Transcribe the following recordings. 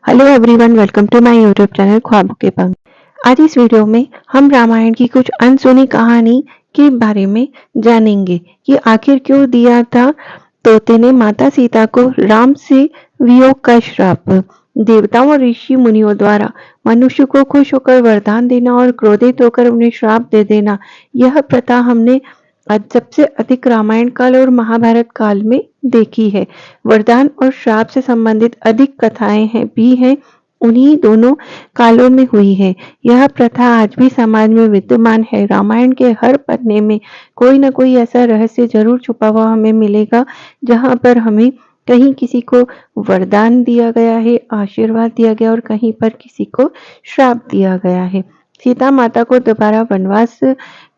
Hello everyone, welcome to my YouTube channel ख्वाबों के पंख। आज इस वीडियो में हम रामायण की कुछ अनसुनी कहानी के बारे में जानेंगे कि आखिर क्यों दिया था तोते ने माता सीता को राम से वियोग का श्राप। देवताओं और ऋषि मुनियों द्वारा मनुष्य को खुश होकर वरदान देना और क्रोधित होकर उन्हें श्राप दे देना, यह प्रथा हमने सबसे अधिक रामायण काल और महाभारत काल में देखी है। वरदान और श्राप से संबंधित अधिक कथाएं भी हैं, उन्हीं दोनों कालों में हुई है। यह प्रथा आज भी समाज में विद्यमान है। रामायण के हर पन्ने में कोई न कोई ऐसा रहस्य जरूर छुपा हुआ हमें मिलेगा, जहाँ पर हमें कहीं किसी को वरदान दिया गया है, आशीर्वाद दिया गया, और कहीं पर किसी को श्राप दिया गया है। सीता माता को दोबारा वनवास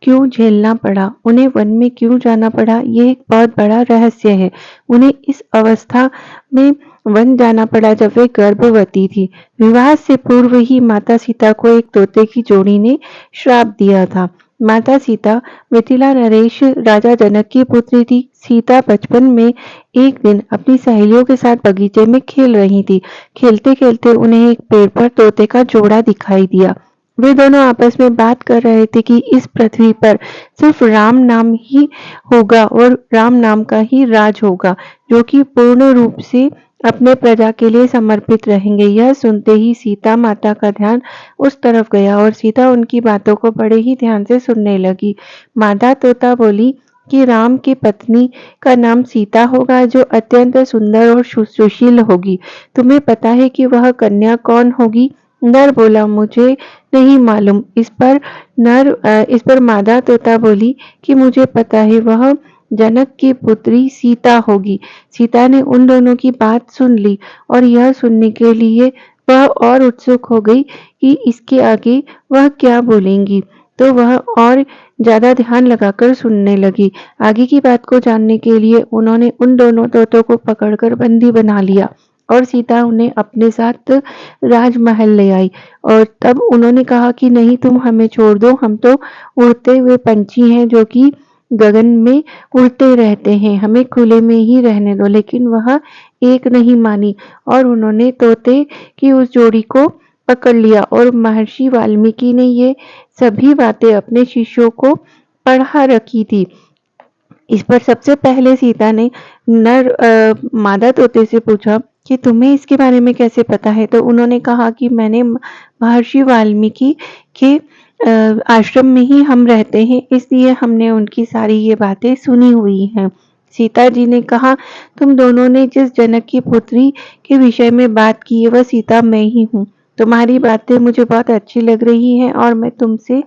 क्यों झेलना पड़ा, उन्हें वन में क्यों जाना पड़ा, ये एक बहुत बड़ा रहस्य है। उन्हें इस अवस्था में वन जाना पड़ा जब वे गर्भवती थी। विवाह से पूर्व ही माता सीता को एक तोते की जोड़ी ने श्राप दिया था। माता सीता मिथिला नरेश राजा जनक की पुत्री थी। सीता बचपन में एक दिन अपनी सहेलियों के साथ बगीचे में खेल रही थी। खेलते खेलते उन्हें एक पेड़ पर तोते का जोड़ा दिखाई दिया। वे दोनों आपस में बात कर रहे थे कि इस पृथ्वी पर सिर्फ राम नाम ही होगा और राम नाम का ही राज होगा, जो कि पूर्ण रूप से अपने प्रजा के लिए समर्पित रहेंगे। यह सुनते ही सीता माता का ध्यान उस तरफ गया और सीता उनकी बातों को बड़े ही ध्यान से सुनने लगी। माता तोता बोली कि राम की पत्नी का नाम सीता होगा, जो अत्यंत सुंदर और सुशील होगी। तुम्हें पता है कि वह कन्या कौन होगी? नर बोला, मुझे नहीं मालूम। इस पर मादा तोता बोली कि मुझे पता है, वह जनक की पुत्री सीता होगी। सीता ने उन दोनों की बात सुन ली और यह सुनने के लिए वह और उत्सुक हो गई कि इसके आगे वह क्या बोलेंगी, तो वह और ज्यादा ध्यान लगाकर सुनने लगी। आगे की बात को जानने के लिए उन्होंने उन दोनों तोतों को पकड़कर बंदी बना लिया और सीता उन्हें अपने साथ राजमहल ले आई। और तब उन्होंने कहा कि नहीं, तुम हमें छोड़ दो, हम तो उड़ते हुए पंछी हैं जो कि गगन में उड़ते रहते हैं, हमें खुले में ही रहने दो। लेकिन वह एक नहीं मानी और उन्होंने तोते की उस जोड़ी को पकड़ लिया और महर्षि वाल्मीकि ने ये सभी बातें अपने शिष्यों को पढ़ा रखी थी। इस पर सबसे पहले सीता ने मादा तोते से पूछा कि तुम्हें इसके बारे में कैसे पता है? तो उन्होंने कहा कि मैंने महर्षि वाल्मीकि के आश्रम में ही हम रहते हैं, इसलिए हमने उनकी सारी ये बातें सुनी हुई हैं। सीता जी ने कहा, तुम दोनों ने जिस जनक की पुत्री के विषय में बात की है, वह सीता मैं ही हूँ। तुम्हारी बातें मुझे बहुत अच्छी लग रही हैं और मैं तुमसे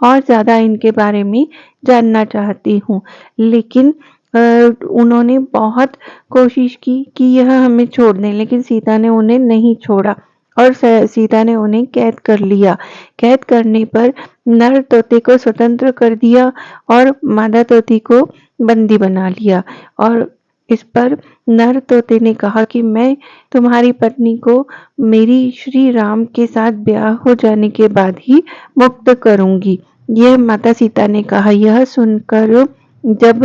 और ज्यादा इनके बारे में जानना चाहती हूँ। लेकिन उन्होंने बहुत कोशिश की कि यह हमें छोड़ दें, लेकिन सीता ने उन्हें नहीं छोड़ा और सीता ने उन्हें कैद कर लिया। कैद करने पर नर तोते को स्वतंत्र कर दिया और मादा तोती को बंदी बना लिया। और इस पर नर तोते ने कहा कि मैं तुम्हारी पत्नी को मेरी श्री राम के साथ ब्याह हो जाने के बाद ही मुक्त करूंगी। यह माता सीता ने कहा। यह सुनकर जब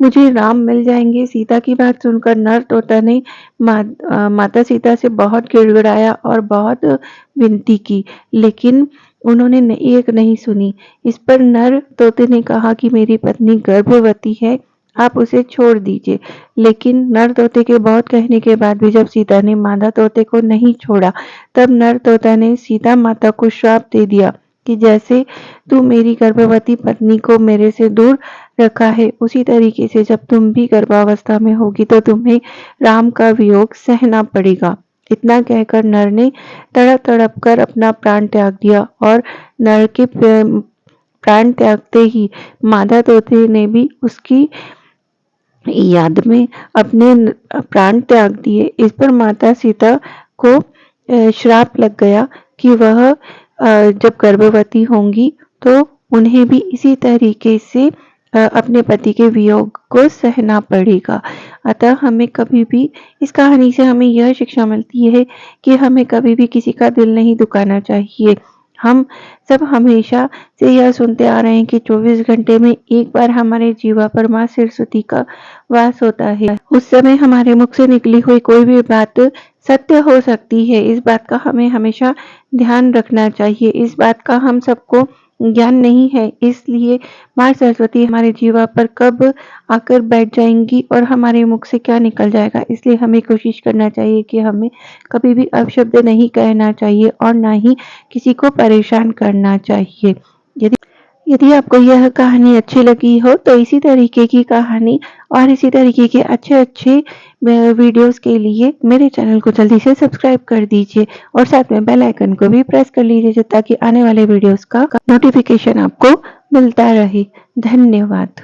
मुझे राम मिल जाएंगे, सीता की बात सुनकर नर तोता ने माता सीता से बहुत गिड़गिड़ाया और बहुत विनती की, लेकिन उन्होंने एक नहीं सुनी। इस पर नर तोते ने कहा कि मेरी पत्नी गर्भवती है, आप उसे छोड़ दीजिए। लेकिन नर तोते के बहुत कहने के बाद भी जब सीता ने मादा तोते को नहीं छोड़ा, तब नर तोता ने सीता माता को श्राप दे दिया कि जैसे तू मेरी गर्भवती पत्नी को मेरे से दूर रखा है, उसी तरीके से जब तुम भी गर्भावस्था में होगी तो तुम्हें राम का वियोग सहना पड़ेगा। इतना कहकर नर ने तड़प तड़प कर अपना प्राण त्याग दिया और नर के प्राण त्यागते ही मादा तोते ने भी उसकी याद में अपने प्राण त्याग दिए। इस पर माता सीता को श्राप लग गया कि वह जब गर्भवती होंगी तो उन्हें भी इसी तरीके से अपने पति के वियोग को सहना पड़ेगा। अतः हमें कभी भी इस कहानी से हमें यह शिक्षा मिलती है कि हमें कभी भी किसी का दिल नहीं दुखाना चाहिए। हम सब हमेशा से यह सुनते आ रहे हैं कि 24 घंटे में एक बार हमारे जीवा पर माँ सरस्वती का वास होता है। उस समय हमारे मुख से निकली हुई कोई भी बात सत्य हो सकती है। इस बात का हमें हमेशा ध्यान रखना चाहिए। इस बात का हम सबको ज्ञान नहीं है, इसलिए माँ सरस्वती हमारे जीवा पर कब आकर बैठ जाएंगी और हमारे मुख से क्या निकल जाएगा, इसलिए हमें कोशिश करना चाहिए कि हमें कभी भी अपशब्द नहीं कहना चाहिए और ना ही किसी को परेशान करना चाहिए। यदि आपको यह कहानी अच्छी लगी हो तो इसी तरीके की कहानी और इसी तरीके के अच्छे वीडियोस के लिए मेरे चैनल को जल्दी से सब्सक्राइब कर दीजिए और साथ में बेल आइकन को भी प्रेस कर लीजिए ताकि आने वाले वीडियोस का नोटिफिकेशन आपको मिलता रहे। धन्यवाद।